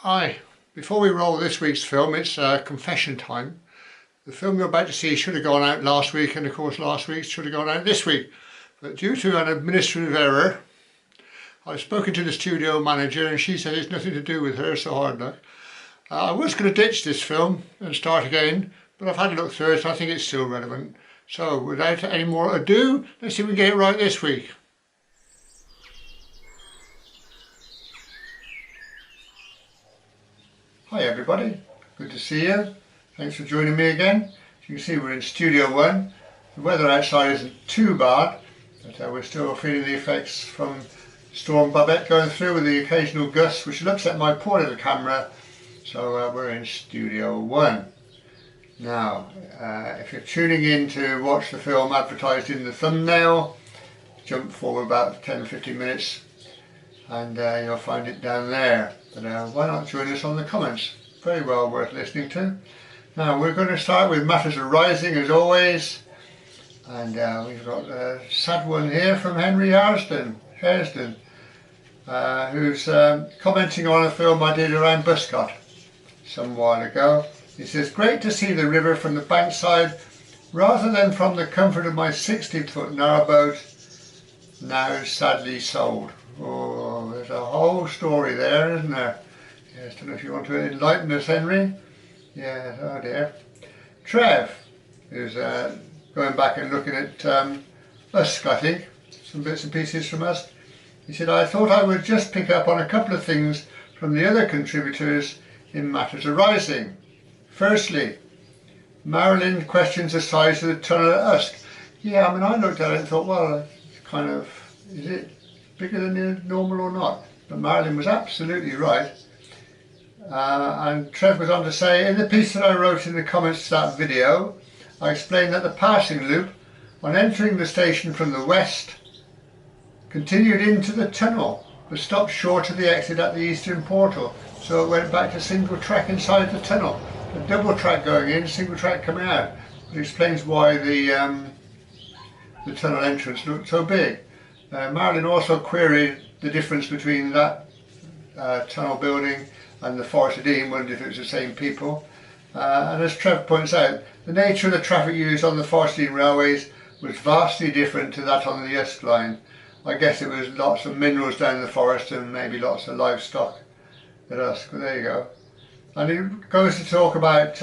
Hi, before we roll this week's film, it's confession time. The film you're about to see should have gone out last week, and of course last week's should have gone out this week. But due to an administrative error, I've spoken to the studio manager and she said it's nothing to do with her, so hard luck. I was going to ditch this film and start again, but I've had a look through it and I think it's still relevant. So without any more ado, let's see if we can get it right this week. Hi everybody, good to see you. Thanks for joining me again. As you can see, we're in Studio 1. The weather outside isn't too bad, but we're still feeling the effects from Storm Babette going through with the occasional gusts, which will upset my poor little camera. So we're in Studio 1. Now, if you're tuning in to watch the film advertised in the thumbnail, jump forward about 10-15 minutes and you'll find it down there. But why not join us on the comments? Very well worth listening to. Now we're going to start with matters arising as always, and we've got a sad one here from Henry Hairston, who's commenting on a film I did around Buscott some while ago. He says, "Great to see the river from the bankside rather than from the comfort of my 60-foot narrowboat, now sadly sold." Oh, there's a whole story there, isn't there? Yes, don't know if you want to enlighten us, Henry. Yeah, oh dear. Trev, who's going back and looking at us, I think, some bits and pieces from us. He said, "I thought I would just pick up on a couple of things from the other contributors in matters arising. Firstly, Marilyn questions the size of the tunnel at Usk." Yeah, I mean, I looked at it and thought, well, it's kind of, is it bigger than normal or not? But Marilyn was absolutely right. And Trev goes on to say, "In the piece that I wrote in the comments to that video, I explained that the passing loop, on entering the station from the west, continued into the tunnel, but stopped short of the exit at the eastern portal. So it went back to single track inside the tunnel. A double track going in, single track coming out." It explains why the tunnel entrance looked so big. Marilyn also queried the difference between that tunnel building and the Forest of Dean, wondered if it was the same people. And as Trev points out, the nature of the traffic used on the Forest of Dean railways was vastly different to that on the Usk line. I guess it was lots of minerals down in the forest and maybe lots of livestock at Usk, but there you go. And it goes to talk about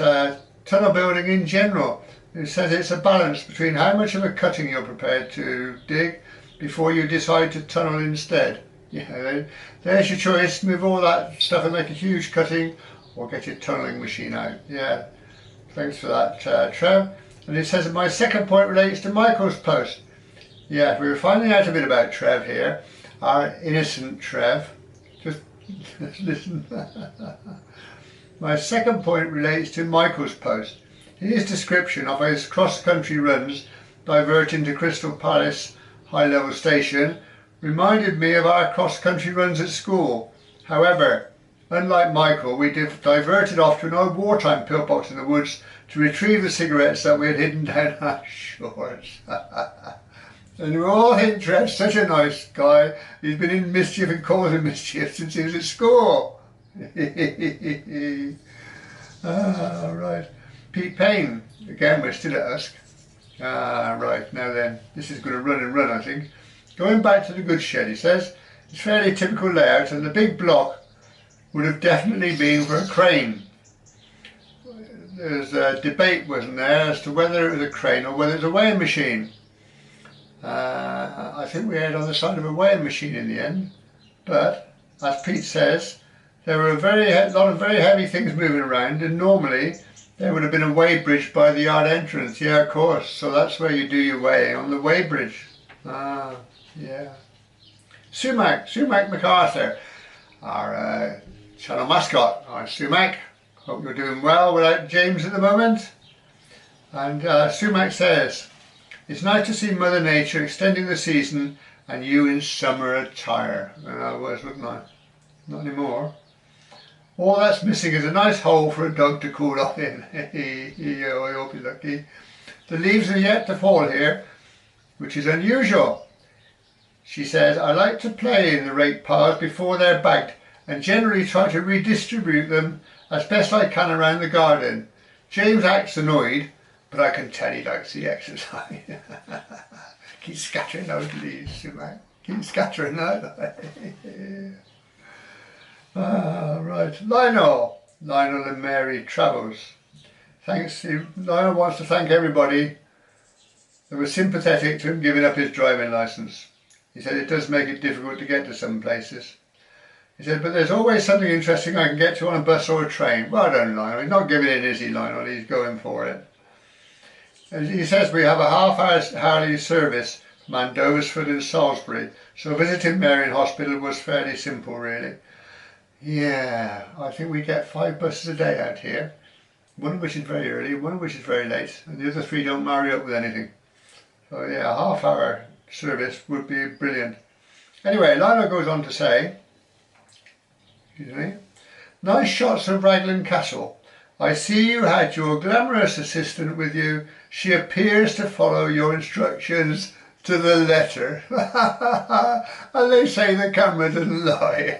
tunnel building in general. It says it's a balance between how much of a cutting you're prepared to dig before you decide to tunnel instead. Yeah, there's your choice. Move all that stuff and make a huge cutting, or get your tunnelling machine out. Yeah, thanks for that, Trev. And it says that my second point relates to Michael's post. Yeah, we were finding out a bit about Trev here, our innocent Trev. Just listen. My second point relates to Michael's post. His description of his cross-country runs diverting to Crystal Palace high-level station reminded me of our cross-country runs at school. However, unlike Michael, we diverted off to an old wartime pillbox in the woods to retrieve the cigarettes that we had hidden down our shorts. And we all think Trev's such a nice guy. He's been in mischief and causing mischief since he was at school. Right. Pete Payne, again we're still at Usk. Right, now then, this is going to run and run, I think. Going back to the goods shed, he says, it's fairly typical layout and the big block would have definitely been for a crane. There's a debate, wasn't there, as to whether it was a crane or whether it was a weighing machine. I think we had on the side of a weighing machine in the end, but as Pete says, there were a lot of very heavy things moving around, and normally there would have been a weigh bridge by the yard entrance. Yeah, of course, so that's where you do your weighing, on the weigh bridge. Yeah. Sumac MacArthur, our channel mascot. Hi Sumac, hope you're doing well without James at the moment. And Sumac says, "It's nice to see Mother Nature extending the season and you in summer attire." And I was, wasn't I? Not anymore. All that's missing is a nice hole for a dog to cool off in. I hope you're lucky. The leaves are yet to fall here, which is unusual. She says, "I like to play in the rake piles before they're bagged and generally try to redistribute them as best I can around the garden. James acts annoyed, but I can tell he likes the exercise. Keep scattering those leaves, Sumac. Keep scattering that. Right, Lionel and Mary Travels. Thanks. Lionel wants to thank everybody that was sympathetic to him giving up his driving licence. He said it does make it difficult to get to some places. He said, but there's always something interesting I can get to on a bus or a train. Well done, Lionel. He's not giving in, is he, Lionel? He's going for it. And he says we have a half-hourly service from Andoversford and Salisbury, so visiting Mary in hospital was fairly simple, really. Yeah, I think we get 5 buses a day out here, one of which is very early, one of which is very late, and the other 3 don't marry up with anything. So yeah, a half-hour service would be brilliant. Anyway, Lionel goes on to say, excuse me, nice shots of Raglan Castle. I see you had your glamorous assistant with you. She appears to follow your instructions to the letter. And they say the camera doesn't lie.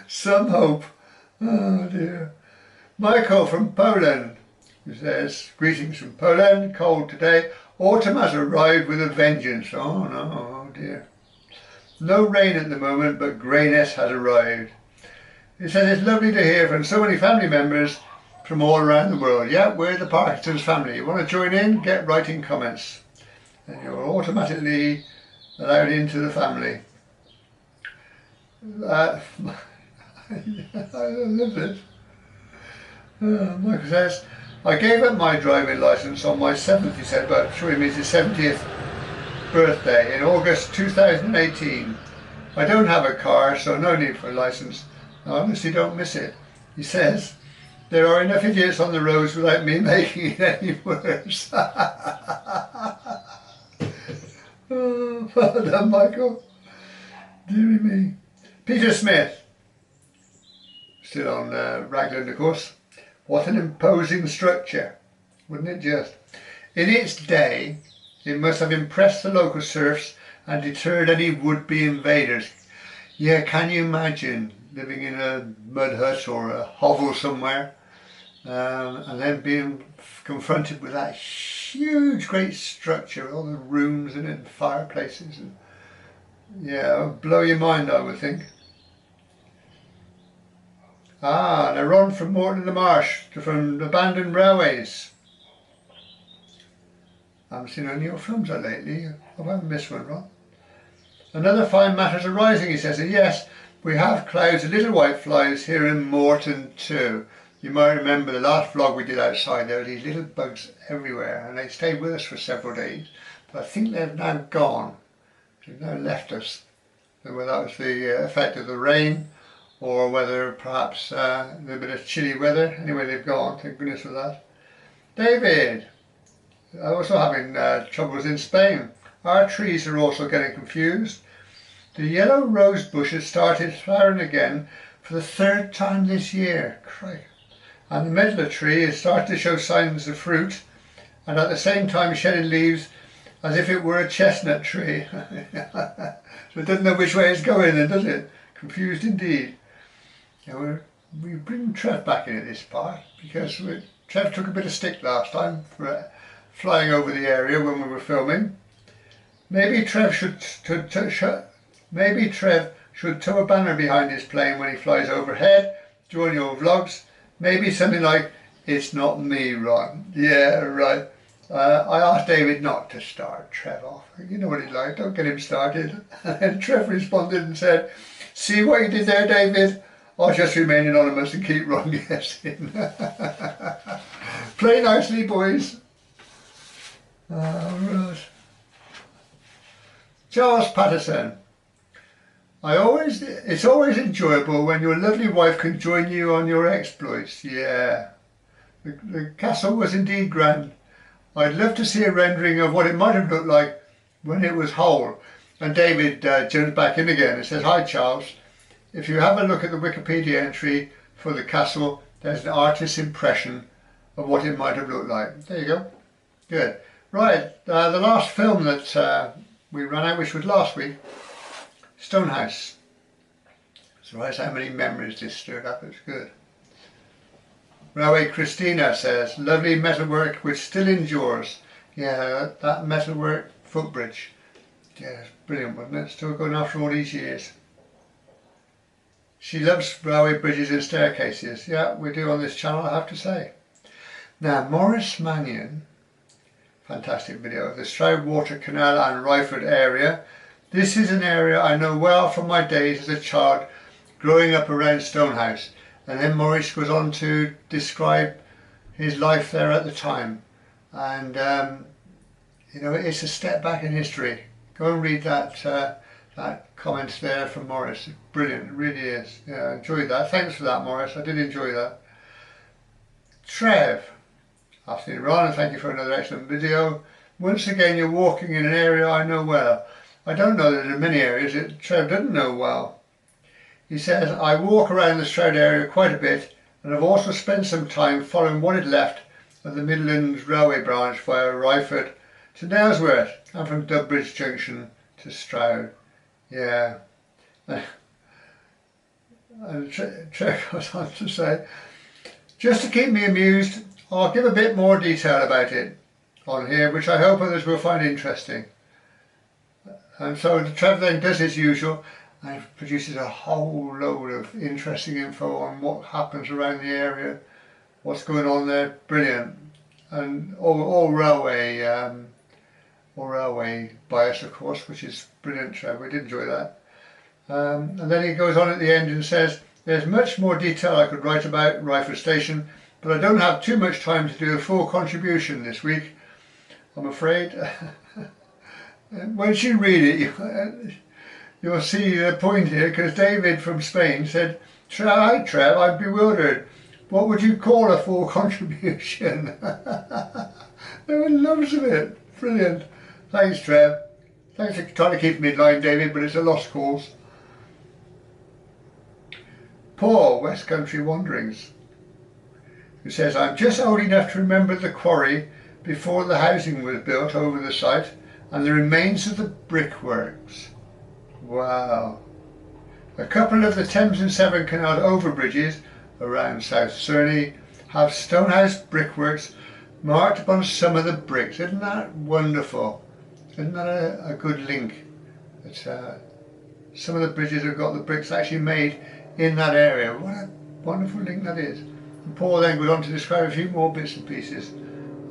Some hope. Oh dear. Michael from Poland, who says, greetings from Poland, cold today. Autumn has arrived with a vengeance. Oh no, oh dear. No rain at the moment, but greyness has arrived. He says it's lovely to hear from so many family members from all around the world. Yeah, we're the Parkinsons family. You want to join in? Get writing comments. And you're automatically allowed into the family. I love this. Michael says, I gave up my driving licence on my 7th, he said, but I'm sure he means his 70th birthday in August 2018. I don't have a car, so no need for a licence. I honestly don't miss it. He says, there are enough idiots on the roads without me making it any worse. Oh, well done, Michael. Deary me. Peter Smith, still on Raglan, of course. What an imposing structure, wouldn't it just? In its day, it must have impressed the local serfs and deterred any would-be invaders. Yeah, can you imagine living in a mud hut or a hovel somewhere and then being confronted with that huge, great structure with all the rooms in it and fireplaces? And, yeah, it would blow your mind, I would think. Ah, and a run from Morton in the Marsh from abandoned railways. I haven't seen any of your films that lately. I haven't missed one, Ron. Another fine matters arising, he says. And yes, we have clouds of little white flies here in Morton too. You might remember the last vlog we did outside, there were these little bugs everywhere and they stayed with us for several days. But I think they've now gone. They've now left us. So whether that was the effect of the rain or whether perhaps a little bit of chilly weather. Anyway, they've gone, thank goodness for that. David, also having troubles in Spain. Our trees are also getting confused. The yellow rose bush has started flowering again for the 3rd time this year. Crikey. And the medlar tree is starting to show signs of fruit and at the same time shedding leaves as if it were a chestnut tree. So it doesn't know which way it's going then, does it? Confused indeed. Now we bring Trev back in at this part because Trev took a bit of stick last time for flying over the area when we were filming. Maybe Trev should tow a banner behind his plane when he flies overhead during your vlogs. Maybe something like, "It's not me, Ron." Yeah, right. I asked David not to start Trev off. You know what he's like, don't get him started. And Trev responded and said, "See what you did there, David? I'll just remain anonymous and keep wrong guessing." Play nicely, boys. Right. Charles Patterson. It's always enjoyable when your lovely wife can join you on your exploits. Yeah. The castle was indeed grand. I'd love to see a rendering of what it might have looked like when it was whole. And David jumps back in again and says, "Hi Charles. If you have a look at the Wikipedia entry for the castle, there's an artist's impression of what it might have looked like." There you go. Good. Right, the last film that we ran out, which was last week, Stonehouse. Surprised how many memories this stirred up. It's good. Railway Christina says, lovely metalwork which still endures. Yeah, that metalwork footbridge. Yeah, it's brilliant, wasn't it? Still going after all these years. She loves railway bridges and staircases. Yeah, we do on this channel, I have to say. Now, Morris Mannion, fantastic video, the Stroud Water Canal and Ryford area. This is an area I know well from my days as a child growing up around Stonehouse. And then Morris goes on to describe his life there at the time. And, you know, it's a step back in history. Go and read that comment there from Morris. It's brilliant, it really is. Yeah, I enjoyed that. Thanks for that, Morris. I did enjoy that. Trev, afternoon, Ron, and thank you for another excellent video. Once again, you're walking in an area I know well. I don't know that there are many areas that Trev doesn't know well. He says, I walk around the Stroud area quite a bit, and I've also spent some time following what is left of the Midlands Railway branch via Ryford to Nailsworth, and from Dubbridge Junction to Stroud. Yeah. And Trev goes on to say, just to keep me amused, I'll give a bit more detail about it on here, which I hope others will find interesting. And so Trev then does his usual, and produces a whole load of interesting info on what happens around the area, what's going on there. Brilliant. And all railway bias, of course, which is brilliant, Trev. We did enjoy that. And then he goes on at the end and says, there's much more detail I could write about Ryford Station, but I don't have too much time to do a full contribution this week, I'm afraid. Once you read it, you'll see the point here, because David from Spain said, hi Trev, I'm bewildered. What would you call a full contribution? Everyone loves it. Brilliant. Thanks, Trev. Thanks for trying to keep me in line, David, but it's a lost cause. Paul, West Country Wanderings, who says, I'm just old enough to remember the quarry before the housing was built over the site and the remains of the brickworks. Wow. A couple of the Thames and Severn Canal overbridges around South Cerney have Stonehouse brickworks marked upon some of the bricks. Isn't that wonderful? Isn't that a good link? That some of the bridges have got the bricks actually made in that area. What a wonderful link that is. And Paul then goes on to describe a few more bits and pieces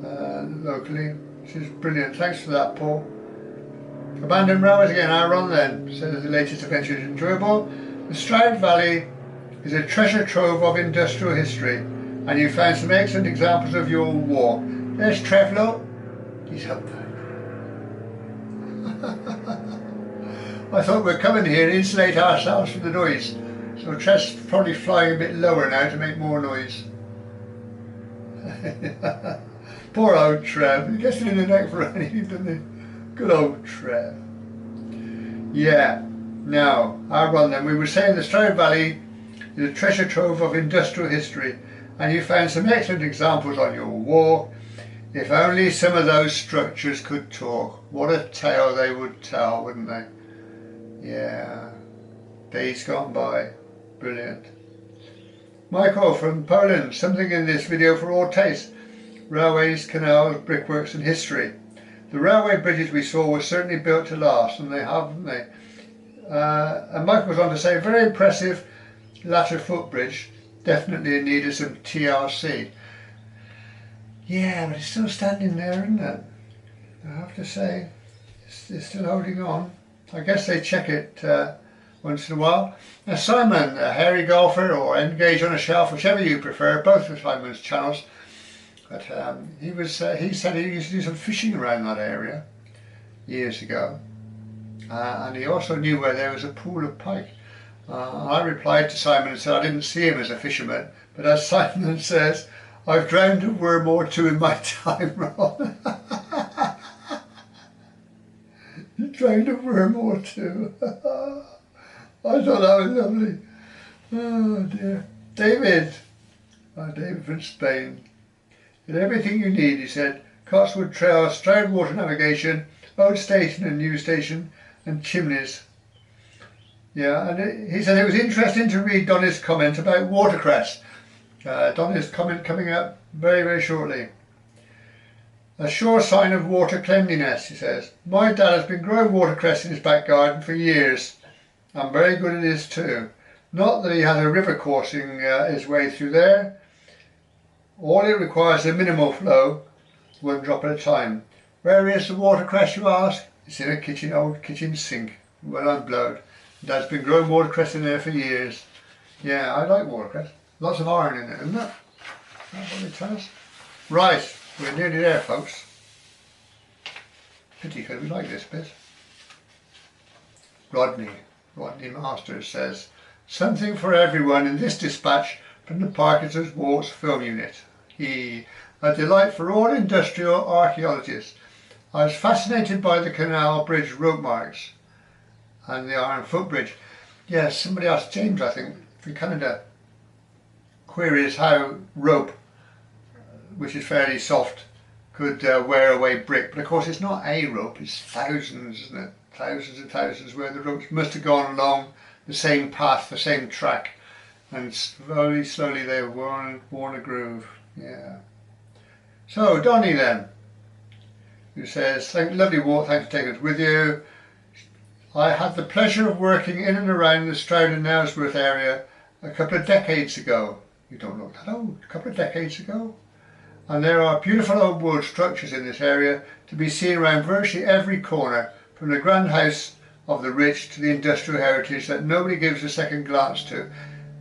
locally, which is brilliant. Thanks for that, Paul. Abandoned railways again, our run then, says the latest adventure is enjoyable. The Stroud Valley is a treasure trove of industrial history, and you found some excellent examples of your walk. There's Trev, look. He's up there. I thought we're coming here to insulate ourselves from the noise, so Trev's probably flying a bit lower now to make more noise. Poor old Trev, he gets it in the neck for anything, doesn't he? Good old Trev. Yeah, now, our run then. We were saying the Stroud Valley is a treasure trove of industrial history, and you found some excellent examples on your walk. If only some of those structures could talk. What a tale they would tell, wouldn't they? Yeah, days gone by. Brilliant. Michael from Poland, something in this video for all tastes. Railways, canals, brickworks and history. The railway bridges we saw were certainly built to last, and they have, haven't they? And Michael was on to say, very impressive latter footbridge, definitely in need of some TLC. Yeah, but it's still standing there, isn't it? I have to say, it's still holding on. I guess they check it once in a while. Now Simon, a hairy golfer or engage on a shelf, whichever you prefer, both of Simon's channels. But he said he used to do some fishing around that area years ago, and he also knew where there was a pool of pike. I replied to Simon and said I didn't see him as a fisherman, but as Simon says, I've drowned a worm or two in my time, Ron. You drowned a worm or two. I thought that was lovely. Oh dear. David. Oh, David from Spain. Did everything you need, he said. Cotswold Trail, Stroud Water Navigation, Old Station and New Station, and chimneys. Yeah, and he said it was interesting to read Donny's comment about watercress. Donny's comment coming up very, very shortly. A sure sign of water cleanliness, he says. My dad has been growing watercress in his back garden for years. I'm very good at this too. Not that he has a river coursing his way through there. All it requires is a minimal flow, one drop at a time. Where is the watercress, you ask? It's in a old kitchen sink, well unblowed. Dad's been growing watercress in there for years. Yeah, I like watercress. Lots of iron in it, isn't it? That's what they tell us. Right, we're nearly there, folks. Pity, because we like this bit. Rodney Masters says, something for everyone in this dispatch from the Parkinson's Walks Film Unit. A delight for all industrial archaeologists. I was fascinated by the canal bridge rope marks and the iron footbridge. Yes, somebody asked James, I think, from Canada, queries how rope, which is fairly soft, could wear away brick. But of course it's not a rope, it's thousands, isn't it? Thousands and thousands where the ropes must have gone along the same path, the same track, and slowly they've worn a groove. Yeah. So Donny then, who says, lovely walk, thanks for taking us with you. I had the pleasure of working in and around the Stroud and Nailsworth area a couple of decades ago. You don't look that old, a couple of decades ago. And there are beautiful old wood structures in this area to be seen around virtually every corner, from the grand house of the rich to the industrial heritage that nobody gives a second glance to,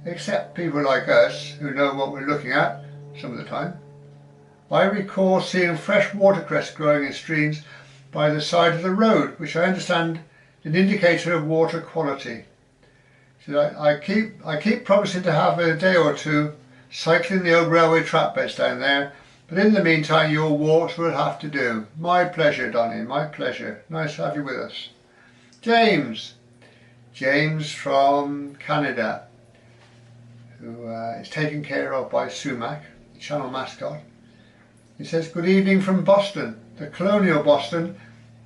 except people like us who know what we're looking at some of the time. I recall seeing fresh watercress growing in streams by the side of the road, which I understand is an indicator of water quality. So I keep promising to have a day or two cycling the old railway track beds down there, but in the meantime your walks will have to do. My pleasure, Donny, my pleasure. Nice to have you with us. James from Canada, who is taken care of by Sumac, the channel mascot. He says, good evening from Boston, the colonial Boston,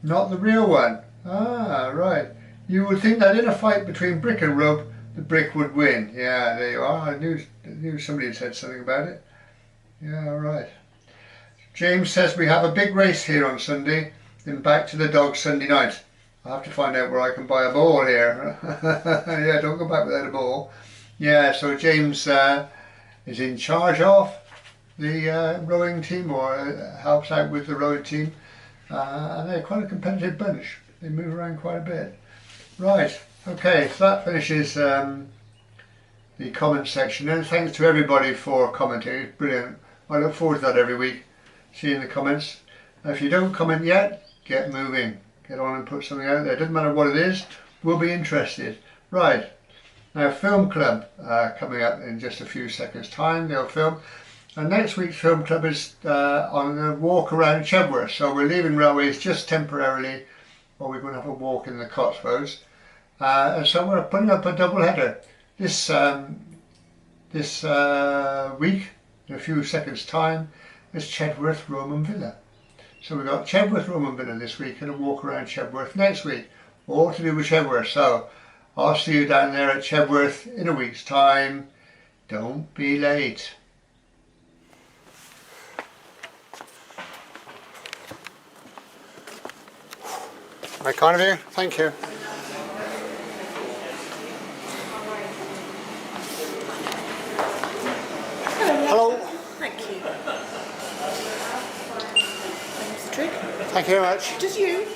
not the real one. Ah, right. You would think that in a fight between brick and rope, the brick would win. Yeah, there you are. I knew somebody had said something about it. Yeah, right. James says we have a big race here on Sunday, then back to the dogs Sunday night. I have to find out where I can buy a ball here. Yeah, don't go back without a ball. Yeah, so James is in charge of the rowing team, or helps out with the rowing team, and they're quite a competitive bunch. They move around quite a bit. Right, okay, so that finishes the comment section, and thanks to everybody for commenting. It's brilliant. I look forward to that every week, seeing the comments. Now, if you don't comment yet, get moving. Get on and put something out there. Doesn't matter what it is, we'll be interested. Right, now Film Club coming up in just a few seconds time. They'll film. And next week's Film Club is on a walk around Chedworth. So we're leaving railways just temporarily, or we're going to have a walk in the Cotswolds. And so we're putting up a double header this week. In a few seconds time is Chedworth Roman Villa. So we've got Chedworth Roman Villa this week and a walk around Chedworth next week, all to do with Chedworth. So I'll see you down there at Chedworth in a week's time. Don't be late. Very kind of you, thank you. Hello. Thank you. Mr. Trigg. Thank you very much. Just you?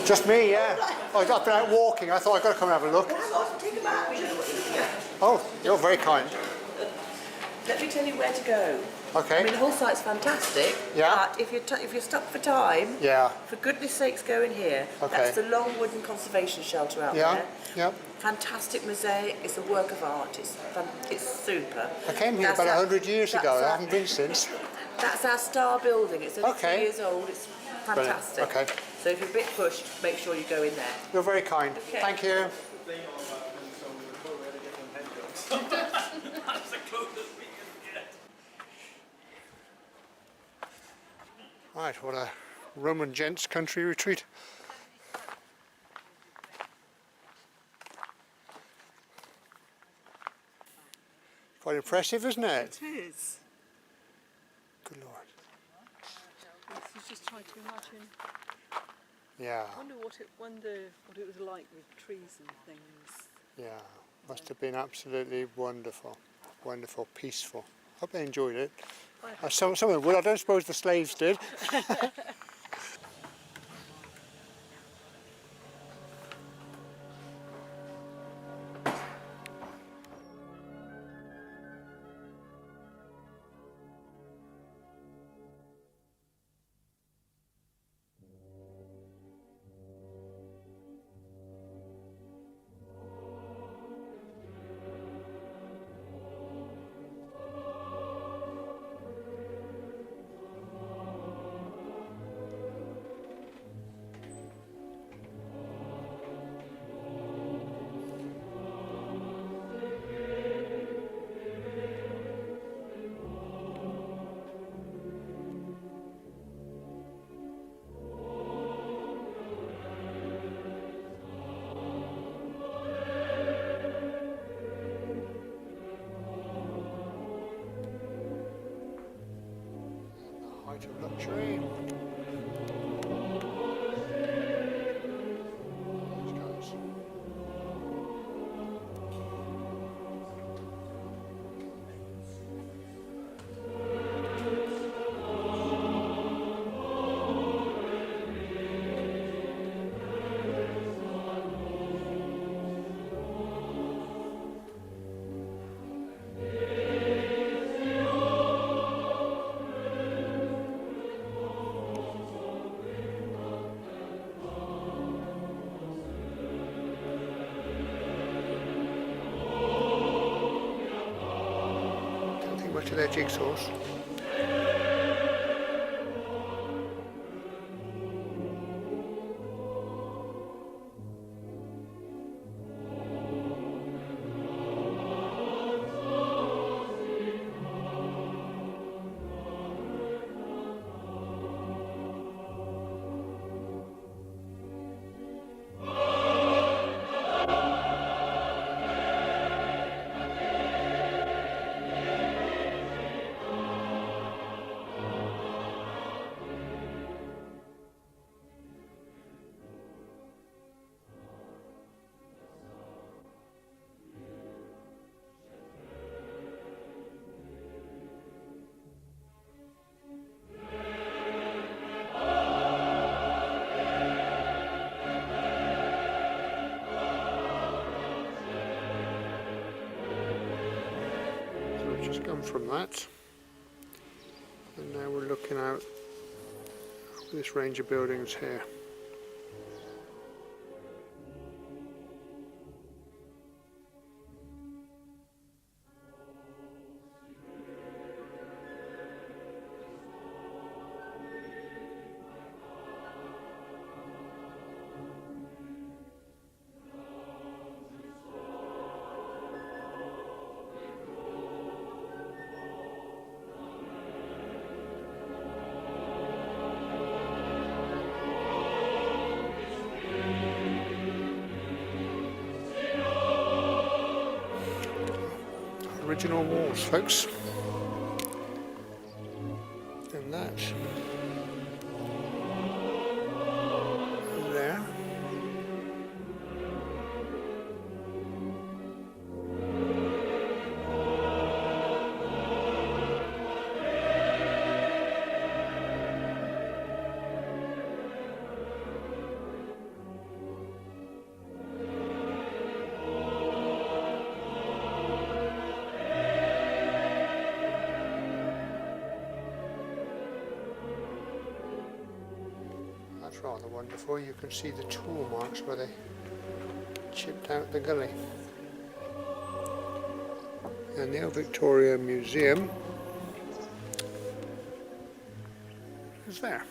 Just me, yeah. I've been out walking, I thought I'd got to come and have a look. Hang on, take a map. We don't know what you're looking at. Oh, you're very kind. Let me tell you where to go. Okay. I mean, the whole site's fantastic. Yeah. But if you're stuck for time, Yeah. for goodness sakes, go in here. Okay. That's the long wooden conservation shelter out Yeah. there. Yeah. Fantastic mosaic. It's a work of art. It's super. I came here about 100 years ago. I haven't been since. That's our star building. It's only Okay. 3 years old. It's fantastic. Brilliant. Okay. So if you're a bit pushed, make sure you go in there. You're very kind. Okay. Thank you. Right, what a Roman gents country retreat. Quite impressive, isn't it? It is. Good Lord. Yes, you just try to imagine. Yeah, Wonder what it was like with trees and things. yeah. Must have been absolutely wonderful. Wonderful, peaceful. Hope they enjoyed it. Some of them would. I don't suppose the slaves did. Height of luxury. These guys. Don't think much of their jigsaws. From that, and now we're looking out this range of buildings here. Original walls, folks, and that there. Rather wonderful. You can see the tool marks where they chipped out the gully. And the Old Victoria Museum is there.